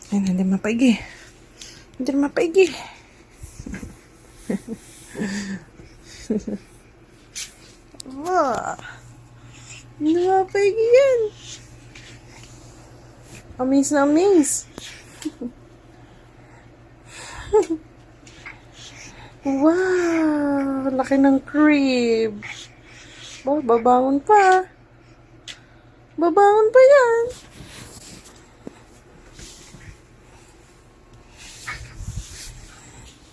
Ay, hindi mapaigi. Hindi mapaigi. Wah. Hindi mapaigi yan. Amaze na amaze. Wow! Laki ng crib. Babangon pa. Babangon pa yan.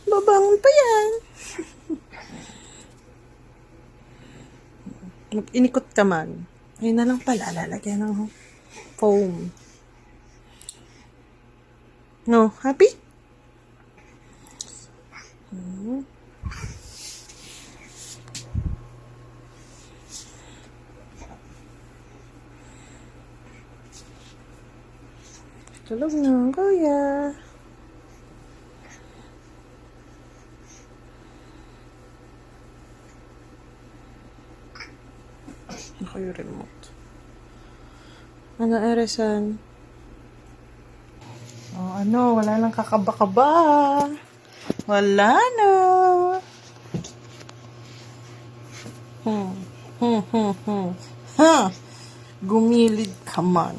Babangon pa yan. Mag-inikot ka man. Ayun na lang pala, lalagyan ng foam. No, happy? Tulog na, kuya. Ako yung remote. Ano, Eresan? Oh, ano, wala lang kakaba-kaba. Wala na. Ha! Gumilid ka man.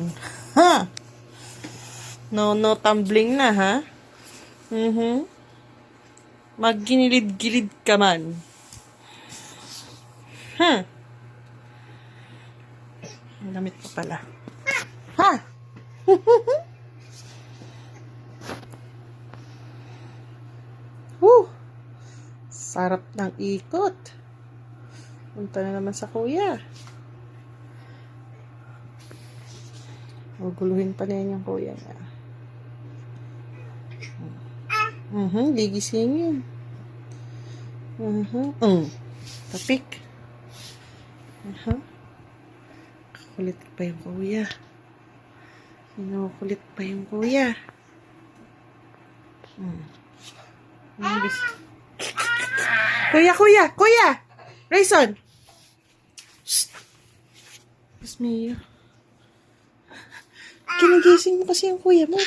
Ha! No tumbling na, ha? Magginilid-gilid ka man. Ang damit pa pala. Ha! Sarap ng ikot. Punta na naman sa kuya. Guguluhin pa na yan yung kuya niya. Gigisingin. Tapik. Kakulit pa yung kuya. Kinukulit pa yung kuya. Kuya! Rayson! Shh! Mas Mia. Kinigising mo kasi yung kuya mo.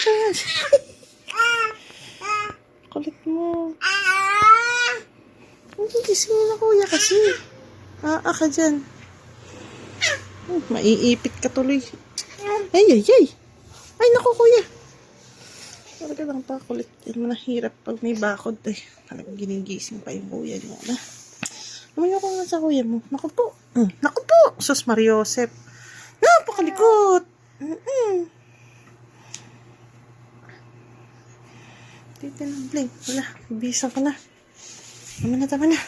Kulit mo. Kinigising mo na kuya kasi. Ka dyan. Maiipit ka tuloy. Ay! Ay, naku kuya. Talaga lang pa kulit. Yan mo nahirap pag may bakod eh. Talagang ginigising pa yung kuya niya na. Lumayo ko nga sa kuya mo. Naku po. Naku po. Sus Mariosep. Napakalikot. Tita na, Blake. Wala. Bisa ka na. Tama na.